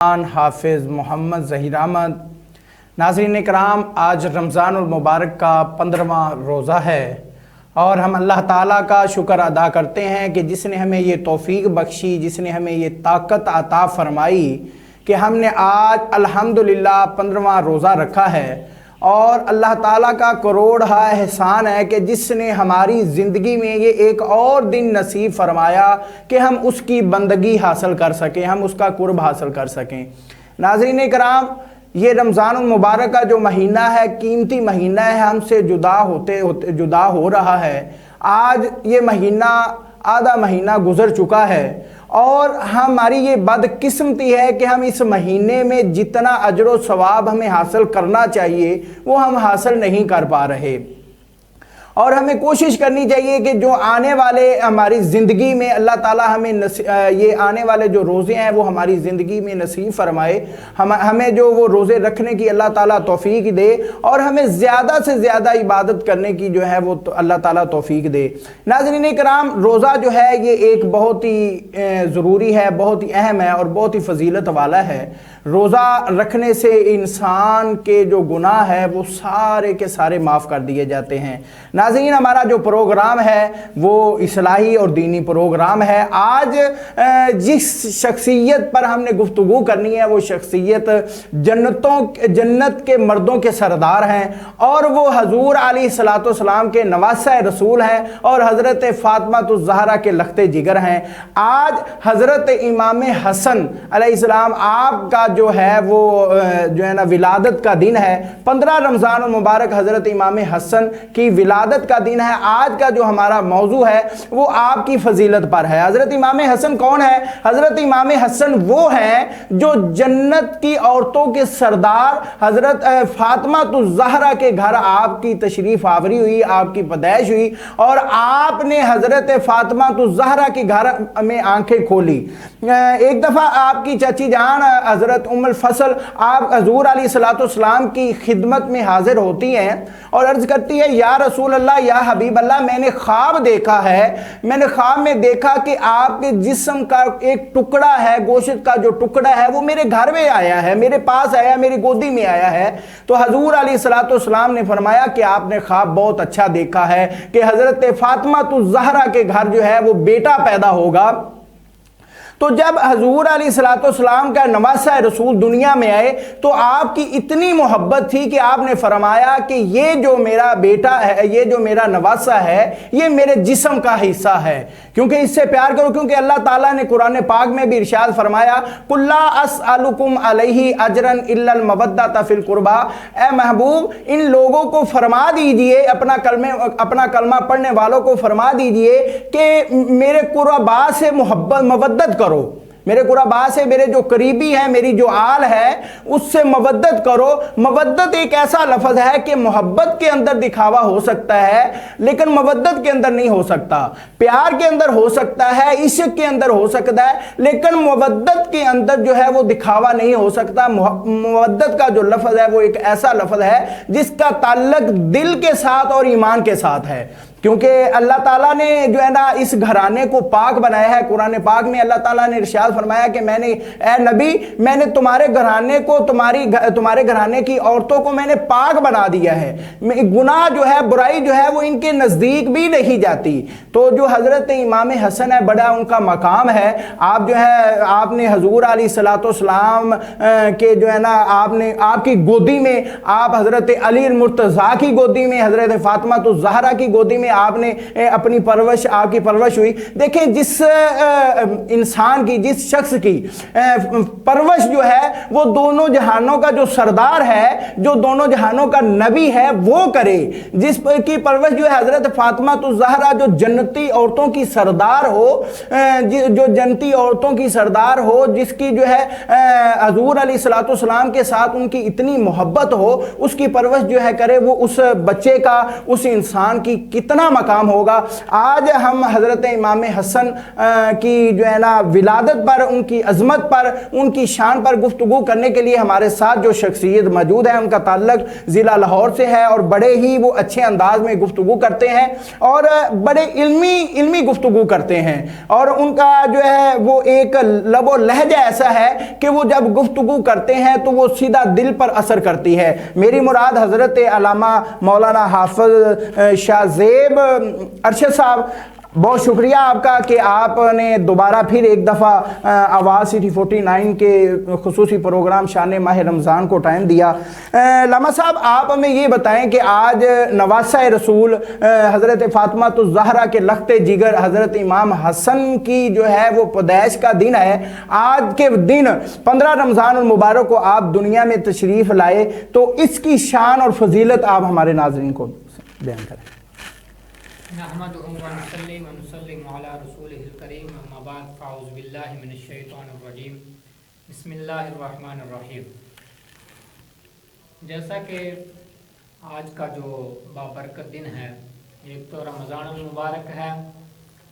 حافظ محمد ظہیر احمد۔ ناظرین کرام، آج رمضان المبارک کا 15واں روزہ ہے اور ہم اللہ تعالیٰ کا شکر ادا کرتے ہیں کہ جس نے ہمیں یہ توفیق بخشی، جس نے ہمیں یہ طاقت عطا فرمائی کہ ہم نے آج الحمدللہ 15واں روزہ رکھا ہے۔ اور اللہ تعالیٰ کا کروڑہ احسان ہے کہ جس نے ہماری زندگی میں یہ ایک اور دن نصیب فرمایا کہ ہم اس کی بندگی حاصل کر سکیں، ہم اس کا قرب حاصل کر سکیں۔ ناظرین کرام، یہ رمضان المبارک کا جو مہینہ ہے، قیمتی مہینہ ہے، ہم سے جدا ہو رہا ہے۔ آج یہ مہینہ آدھا مہینہ گزر چکا ہے اور ہماری یہ بدقسمتی ہے کہ ہم اس مہینے میں جتنا اجر و ثواب ہمیں حاصل کرنا چاہیے وہ ہم حاصل نہیں کر پا رہے، اور ہمیں کوشش کرنی چاہیے کہ جو آنے والے ہماری زندگی میں اللہ تعالیٰ ہمیں یہ آنے والے جو روزے ہیں وہ ہماری زندگی میں نصیب فرمائے، ہمیں جو وہ روزے رکھنے کی اللہ تعالیٰ توفیق دے اور ہمیں زیادہ سے زیادہ عبادت کرنے کی جو ہے وہ اللہ تعالیٰ توفیق دے۔ ناظرین کرام، روزہ جو ہے یہ ایک بہت ہی ضروری ہے، بہت ہی اہم ہے اور بہت ہی فضیلت والا ہے۔ روزہ رکھنے سے انسان کے جو گناہ ہے وہ سارے کے سارے معاف کر دیے جاتے ہیں۔ ناظرین، ہمارا جو پروگرام ہے وہ اصلاحی اور دینی پروگرام ہے۔ آج جس شخصیت پر ہم نے گفتگو کرنی ہے وہ شخصیت جنت کے مردوں کے سردار ہیں، اور وہ حضور علیہ السلام کے نواسہ رسول ہیں اور حضرت فاطمہ الزہرا کے لخت جگر ہیں۔ آج حضرت امام حسن علیہ السلام آپ کا جو ہے وہ ولادت کا دن ہے۔ 15 رمضان المبارک حضرت امام حسن کی ولادت کا دن ہے۔ آج کا جو ہمارا موضوع ہے وہ آپ کی فضیلت پر ہے۔ حضرت امام حسن کون ہے؟ حضرت امام حسن وہ ہیں جو جنت کی عورتوں کے سردار حضرت فاطمہ الزہرا کے گھر آپ کی تشریف آوری ہوئی، آپ کی پیدائش ہوئی، اور آپ نے حضرت فاطمہ الزہرا کے گھر میں آنکھیں کھولی۔ ایک دفعہ آپ کی چچی جان حضرت ام الفضل آپ حضور علیہ السلام کی خدمت میں حاضر ہوتی ہیں اور عرض کرتی ہے، یا رسول اللہ، یا حبیب اللہ، میں نے خواب دیکھا ہے، میں نے خواب میں دیکھا کہ آپ کے جسم کا ایک ٹکڑا ہے، گوشت کا جو ٹکڑا ہے وہ میرے گھر میں آیا ہے، میرے پاس آیا، میری گودی میں آیا ہے۔ تو حضور علیہ السلام نے فرمایا کہ آپ نے خواب بہت اچھا دیکھا ہے کہ حضرت فاطمہ الزہرا کے گھر جو ہے وہ بیٹا پیدا ہوگا۔ تو جب حضور علیہ السلام کا نواسہ رسول دنیا میں آئے تو آپ کی اتنی محبت تھی کہ آپ نے فرمایا کہ یہ جو میرا بیٹا ہے، یہ جو میرا نواسہ ہے، یہ میرے جسم کا حصہ ہے، کیونکہ اس سے پیار کرو، کیونکہ اللہ تعالیٰ نے قرآن پاک میں بھی ارشاد فرمایا، قُلْ لَا أَسْأَلُكُمْ عَلَيْهِ أَجْرًا إِلَّا الْمَوَدَّةَ فِي الْقُرْبَى۔ اے محبوب، ان لوگوں کو فرما دیجئے، اپنا کلمہ پڑھنے والوں کو فرما دیجئے کہ میرے قربا سے مودت کرو، میرے قربا سے، میرے جو قریبی ہیں، میری جو آل ہے، اس سے مودت کرو۔ مودت ایک ایسا لفظ ہے کہ محبت کے اندر دکھاوا ہو سکتا ہے لیکن مودت کے اندر نہیں ہو سکتا۔ پیار کے اندر ہو سکتا ہے، عشق کے اندر ہو سکتا ہے، لیکن مودت کے اندر جو ہے وہ دکھاوا نہیں ہو سکتا۔ مودت کا جو لفظ ہے وہ ایک ایسا لفظ ہے جس کا تعلق دل کے ساتھ اور ایمان کے ساتھ ہے، کیونکہ اللہ تعالیٰ نے جو ہے نا اس گھرانے کو پاک بنایا ہے۔ قرآن پاک میں اللہ تعالیٰ نے ارشاد فرمایا کہ میں نے، اے نبی، میں نے تمہارے گھرانے کو، تمہارے گھرانے کی عورتوں کو میں نے پاک بنا دیا ہے، گناہ جو ہے، برائی جو ہے وہ ان کے نزدیک بھی نہیں جاتی۔ تو جو حضرت امام حسن ہے، بڑا ان کا مقام ہے۔ آپ جو ہے، آپ نے حضور علیہ السلام کے جو ہے نا، آپ کی گودی میں، آپ حضرت علی المرتضیٰ کی گودی میں، حضرت فاطمہ الزہرا کی گودی میں آپ نے اپنی پرورش، آپ کی پرورش ہوئی۔ دیکھیں، جس انسان کی، جس شخص کی پرورش جو ہے وہ دونوں جہانوں کا جو سردار ہے، جو دونوں جہانوں کا نبی ہے، وہ کرے، جس کی پرورش جو ہے حضرت فاطمہ الزہرا جو جنتی عورتوں کی سردار ہو، جو جنتی عورتوں کی سردار ہو، جس کی جو ہے حضور علیہ السلام کے ساتھ ان کی اتنی محبت ہو، اس کی پرورش جو ہے کرے، وہ اس بچے کا، اس انسان کی کتنا اپنا مقام ہوگا۔ آج ہم حضرت امام حسن کی جو ہے نا ولادت پر، ان کی عظمت پر، ان کی شان پر گفتگو کرنے کے لیے ہمارے ساتھ جو شخصیت موجود ہے، ان کا تعلق ضلع لاہور سے ہے اور بڑے ہی وہ اچھے انداز میں گفتگو کرتے ہیں اور بڑے علمی گفتگو کرتے ہیں، اور ان کا جو ہے وہ ایک لب و لہجہ ایسا ہے کہ وہ جب گفتگو کرتے ہیں تو وہ سیدھا دل پر اثر کرتی ہے۔ میری مراد حضرت علامہ مولانا حافظ شاہ زیب ارشد صاحب، بہت شکریہ آپ کا کہ آپ نے دوبارہ پھر ایک دفعہ آواز سٹی 49 کے خصوصی پروگرام شان ماہ رمضان کو ٹائم دیا۔ علامہ صاحب، آپ ہمیں یہ بتائیں کہ آج نواسہ رسول حضرت فاطمہ الزہرا کے لخت جگر حضرت امام حسن کی جو ہے وہ پیدائش کا دن ہے۔ آج کے دن 15 رمضان المبارک کو آپ دنیا میں تشریف لائے، تو اس کی شان اور فضیلت آپ ہمارے ناظرین کو بیان کریں۔ نحمدہ ونصلی ونسلم علی رسولہ الکریم، اما بعد فاعوذ باللہ من الشیطان الرجیم، بسم اللہ الرحمن الرحیم۔ جیسا کہ آج کا جو بابرکت دن ہے، ایک تو رمضان المبارک ہے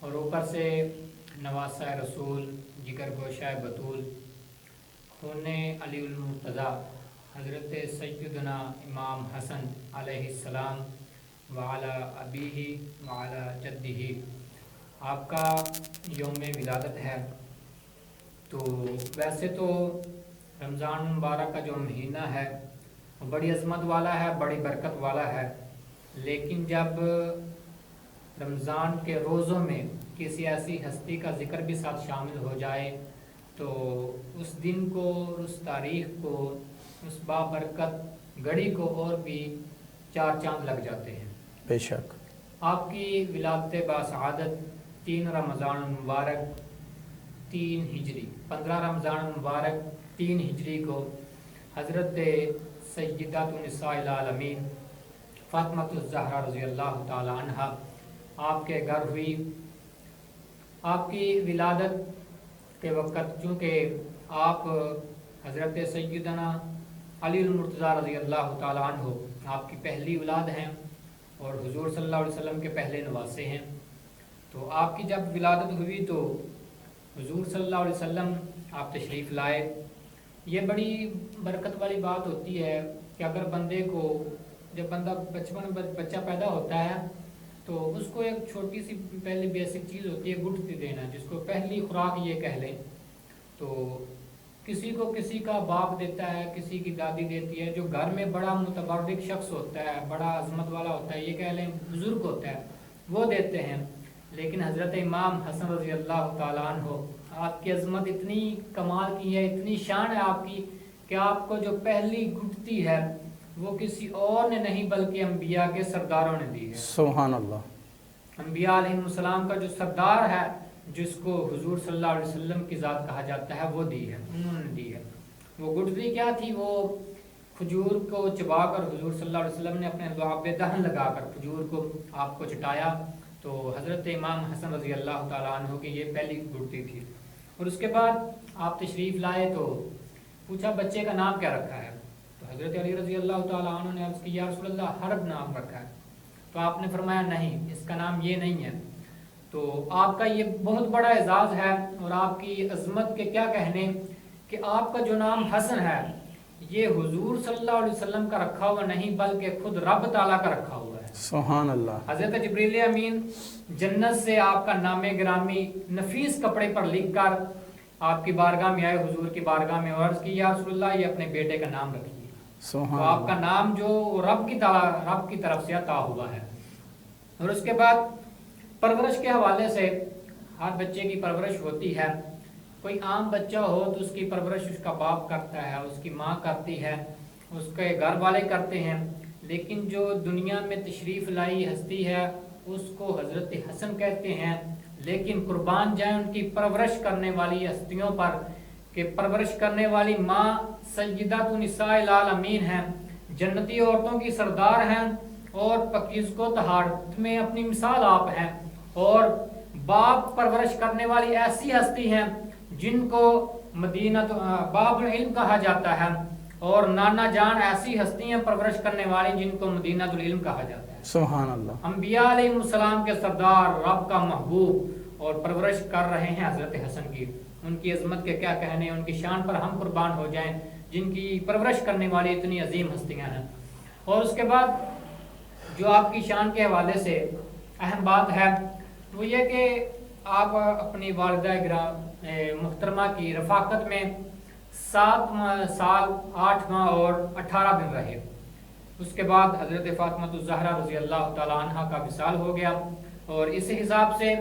اور اوپر سے نواسہ رسول، جگر گوشہ بطول، خون علی المرتضیٰ حضرت سیدنا امام حسن علیہ السلام وعلی ابیہ وعلی جدہ، آپ کا یوم ولادت ہے۔ تو ویسے تو رمضان مبارک کا جو مہینہ ہے وہ بڑی عظمت والا ہے، بڑی برکت والا ہے، لیکن جب رمضان کے روزوں میں کسی ایسی ہستی کا ذکر بھی ساتھ شامل ہو جائے تو اس دن کو، اس تاریخ کو، اس بابرکت گھڑی کو اور بھی 4 چاند لگ جاتے ہیں۔ بے شک آپ کی ولادت باسعادت 3 رمضان المبارک 3 ہجری 15 رمضان المبارک 3 ہجری کو حضرت سیدۃ النساء العالمین فاطمہ الزہرا رضی اللہ تعالی عنہا آپ کے گھر ہوئی۔ آپ کی ولادت کے وقت چونکہ آپ حضرت سیدنا علی المرتضیٰ رضی اللہ تعالی عنہ آپ کی پہلی اولاد ہیں اور حضور صلی اللہ علیہ وسلم کے پہلے نواسے ہیں، تو آپ کی جب ولادت ہوئی تو حضور صلی اللہ علیہ وسلم آپ تشریف لائے۔ یہ بڑی برکت والی بات ہوتی ہے کہ اگر بندے کو، جب بندہ بچپن بچہ پیدا ہوتا ہے تو اس کو ایک چھوٹی سی پہلی بیسک چیز ہوتی ہے گٹتی دینا، جس کو پہلی خوراک یہ کہہ لیں، تو کسی کو کسی کا باپ دیتا ہے، کسی کی دادی دیتی ہے، جو گھر میں بڑا متبرک شخص ہوتا ہے، بڑا عظمت والا ہوتا ہے، یہ کہہ لیں بزرگ ہوتا ہے، وہ دیتے ہیں۔ لیکن حضرت امام حسن رضی اللہ تعالیٰ عنہ، آپ کی عظمت اتنی کمال کی ہے، اتنی شان ہے آپ کی کہ آپ کو جو پہلی گٹتی ہے وہ کسی اور نے نہیں بلکہ انبیاء کے سرداروں نے دی ہے۔ سبحان اللہ۔ انبیاء علیہ السلام کا جو سردار ہے، جس کو حضور صلی اللہ علیہ وسلم کی ذات کہا جاتا ہے، وہ دی ہے، انہوں نے دی ہے۔ وہ گٹتی کیا تھی؟ وہ کھجور کو چبا کر حضور صلی اللہ علیہ وسلم نے اپنے لعاب دہن لگا کر کھجور کو آپ کو چٹایا، تو حضرت امام حسن رضی اللہ تعالیٰ عنہ کی یہ پہلی گٹتی تھی۔ اور اس کے بعد آپ تشریف لائے تو پوچھا بچے کا نام کیا رکھا ہے؟ تو حضرت علی رضی اللہ تعالیٰ عنہ نے عرض کی یا رسول اللہ حرب نام رکھا ہے، تو آپ نے فرمایا نہیں، اس کا نام یہ نہیں ہے۔ تو آپ کا یہ بہت بڑا اعزاز ہے اور آپ کی عظمت کے کیا کہنے کہ آپ کا جو نام حسن ہے یہ حضور صلی اللہ علیہ وسلم کا رکھا ہوا نہیں بلکہ خود رب تعالیٰ کا رکھا ہوا ہے۔ سبحان اللہ۔ حضرت جبریل امین جنت سے آپ کا نام گرامی نفیس کپڑے پر لکھ کر آپ کی بارگاہ میں آئے، حضور کی بارگاہ میں، عرض کی یا رسول اللہ یہ اپنے بیٹے کا نام رکھیے۔ تو آپ کا نام جو رب کی طرف سے عطا ہوا ہے۔ اور اس کے بعد پرورش کے حوالے سے ہر بچے کی پرورش ہوتی ہے، کوئی عام بچہ ہو تو اس کی پرورش اس کا باپ کرتا ہے، اس کی ماں کرتی ہے، اس کے گھر والے کرتے ہیں، لیکن جو دنیا میں تشریف لائی ہستی ہے اس کو حضرت حسن کہتے ہیں۔ لیکن قربان جائیں ان کی پرورش کرنے والی ہستیوں پر کہ پرورش کرنے والی ماں سیدۃ النساء العالمین ہیں، جنتی عورتوں کی سردار ہیں اور پاکیزگی و طہارت میں اپنی مثال آپ ہیں، اور باپ پرورش کرنے والی ایسی ہستی ہیں جن کو مدینہ باب العلم کہا جاتا ہے، اور نانا جان ایسی ہستی ہیں پرورش کرنے والی جن کو مدینہ العلم کہا جاتا ہے۔ سبحان اللہ. انبیاء علیہ السلام کے سردار، رب کا محبوب، اور پرورش کر رہے ہیں حضرت حسن کی. ان کی عظمت کے کیا کہنے، ان کی شان پر ہم قربان ہو جائیں جن کی پرورش کرنے والی اتنی عظیم ہستیاں ہیں. اور اس کے بعد جو آپ کی شان کے حوالے سے اہم بات ہے وہ یہ کہ آپ اپنی والدہ محترمہ کی رفاقت میں 7 سال 8 ماہ اور 18 دن رہے. اس کے بعد حضرت فاطمہ الزہرا رضی اللہ تعالی عنہ کا وصال ہو گیا، اور اس حساب سے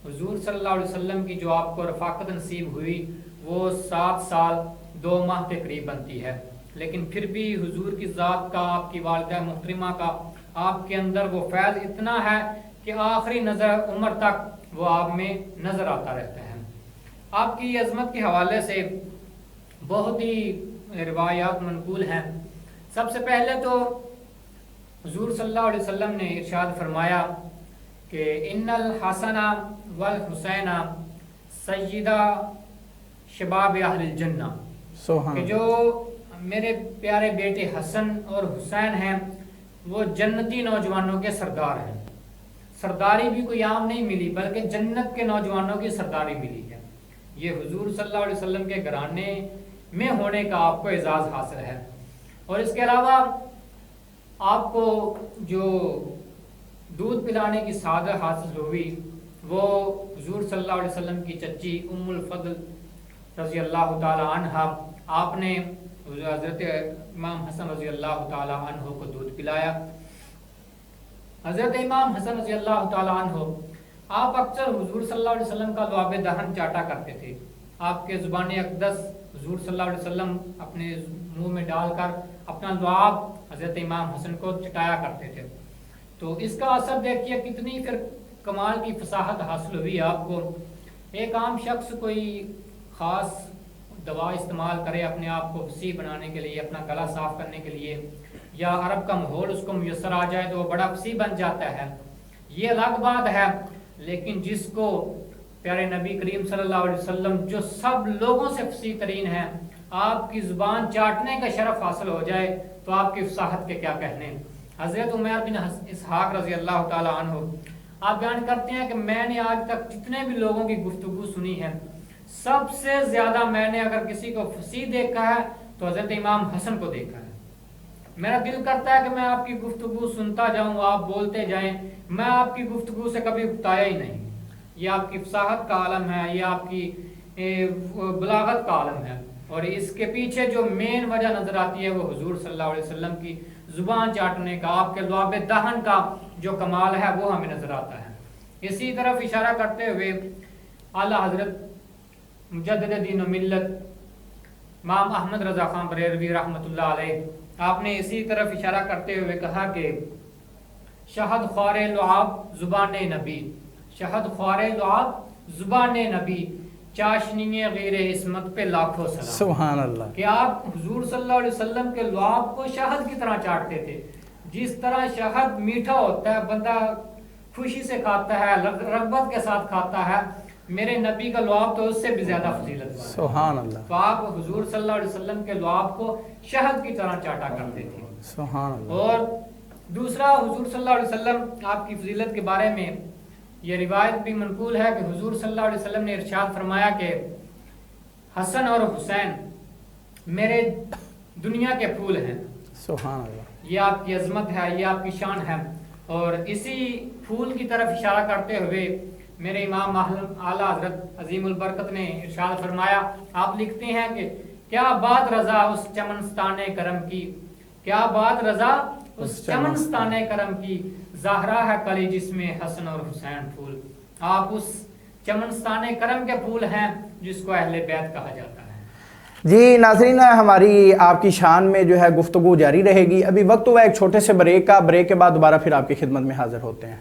حضور صلی اللہ علیہ وسلم کی جو آپ کو رفاقت نصیب ہوئی وہ 7 سال 2 ماہ کے قریب بنتی ہے. لیکن پھر بھی حضور کی ذات کا، آپ کی والدہ محترمہ کا آپ کے اندر وہ فیض اتنا ہے کہ آخری نظر عمر تک وہ آپ میں نظر آتا رہتا ہے. آپ کی عظمت کے حوالے سے بہت ہی روایات منقول ہیں. سب سے پہلے تو حضور صلی اللہ علیہ وسلم نے ارشاد فرمایا کہ ان الحسن والحسین سیدہ شباب اہل الجنہ، کہ جو میرے پیارے بیٹے حسن اور حسین ہیں وہ جنتی نوجوانوں کے سردار ہیں. سرداری بھی کوئی عام نہیں ملی بلکہ جنت کے نوجوانوں کی سرداری ملی ہے. یہ حضور صلی اللہ علیہ وسلم کے گھرانے میں ہونے کا آپ کو اعزاز حاصل ہے. اور اس کے علاوہ آپ کو جو دودھ پلانے کی سعادت حاصل ہوئی وہ حضور صلی اللہ علیہ وسلم کی چچی ام الفضل رضی اللہ تعالی عنہ، آپ نے حضرت امام حسن رضی اللہ تعالی عنہ کو دودھ پلایا. حضرت امام حسن رضی اللہ تعالی عنہ آپ اکثر حضور صلی اللہ علیہ وسلم کا لعاب دہن چاٹا کرتے تھے. آپ کے زبان اقدس حضور صلی اللہ علیہ وسلم اپنے منہ میں ڈال کر اپنا لعاب حضرت امام حسن کو چٹایا کرتے تھے. تو اس کا اثر دیکھیے کتنی پھر کمال کی فصاحت حاصل ہوئی آپ کو. ایک عام شخص کوئی خاص دوا استعمال کرے اپنے آپ کو فصیح بنانے کے لیے، اپنا گلا صاف کرنے کے لیے، یا عرب کا ماحول اس کو میسر آ جائے تو وہ بڑا فصیح بن جاتا ہے، یہ الگ بات ہے. لیکن جس کو پیارے نبی کریم صلی اللہ علیہ وسلم جو سب لوگوں سے فصیح ترین ہیں، آپ کی زبان چاٹنے کا شرف حاصل ہو جائے تو آپ کی فصاحت کے کیا کہنے. حضرت عمیر بن اسحاق رضی اللہ تعالی عنہ آپ بیان کرتے ہیں کہ میں نے آج تک جتنے بھی لوگوں کی گفتگو سنی ہے سب سے زیادہ میں نے اگر کسی کو فصیح دیکھا ہے تو حضرت امام حسن کو دیکھا ہے. میرا دل کرتا ہے کہ میں آپ کی گفتگو سنتا جاؤں، آپ بولتے جائیں، میں آپ کی گفتگو سے کبھی اکتایا ہی نہیں. یہ آپ کی فصاحت کا عالم ہے، یہ آپ کی بلاغت کا عالم ہے. اور اس کے پیچھے جو مین وجہ نظر آتی ہے وہ حضور صلی اللہ علیہ وسلم کی زبان چاٹنے کا، آپ کے لعاب دہن کا جو کمال ہے وہ ہمیں نظر آتا ہے. اسی طرف اشارہ کرتے ہوئے اعلیٰ حضرت مجدد دین و ملت امام احمد رضا خان بریلوی رحمۃ اللہ علیہ آپ نے اسی طرف اشارہ کرتے ہوئے کہا کہ شہد خوار لعاب زبان نبی، شہد خوار لعاب زبان نبی، چاشنی غیر عصمت پہ لاکھوں سلام. سبحان اللہ. کہ آپ حضور صلی اللہ علیہ وسلم کے لعاب کو شہد کی طرح چاٹتے تھے. جس طرح شہد میٹھا ہوتا ہے، بندہ خوشی سے کھاتا ہے، رغبت کے ساتھ کھاتا ہے، میرے نبی کا لعاب تو اس سے بھی زیادہ فضیلت والا ہے. سبحان اللہ. تو آپ حضور صلی اللہ علیہ وسلم کے لعاب کو شہد کی طرح چاٹا کرتے تھے. سبحان اللہ. اور دوسرا حضور صلی اللہ علیہ وسلم آپ کی فضیلت کے بارے میں یہ روایت بھی منقول ہے کہ حضور صلی اللہ علیہ وسلم نے ارشاد فرمایا کہ حسن اور حسین میرے دنیا کے پھول ہیں. سبحان اللہ. یہ آپ کی عظمت ہے، یہ آپ کی شان ہے. اور اسی پھول کی طرف اشارہ کرتے ہوئے میرے امام اعلیٰ حضرت عظیم البرکت نے ارشاد فرمایا، آپ لکھتے ہیں کہ کیا بات رضا اس چمنستان کرم کی، کیا بات رضا اس چمنستان کرم کی، زہرا ہے کلی جس میں حسن اور حسین پھول. آپ اس چمنستان کرم کے پھول ہیں جس کو اہل بیت کہا جاتا ہے. جی ناظرین، ہماری آپ کی شان میں جو ہے گفتگو جاری رہے گی. ابھی وقت ہوا ایک چھوٹے سے بریک کا، بریک کے بعد دوبارہ پھر آپ کی خدمت میں حاضر ہوتے ہیں.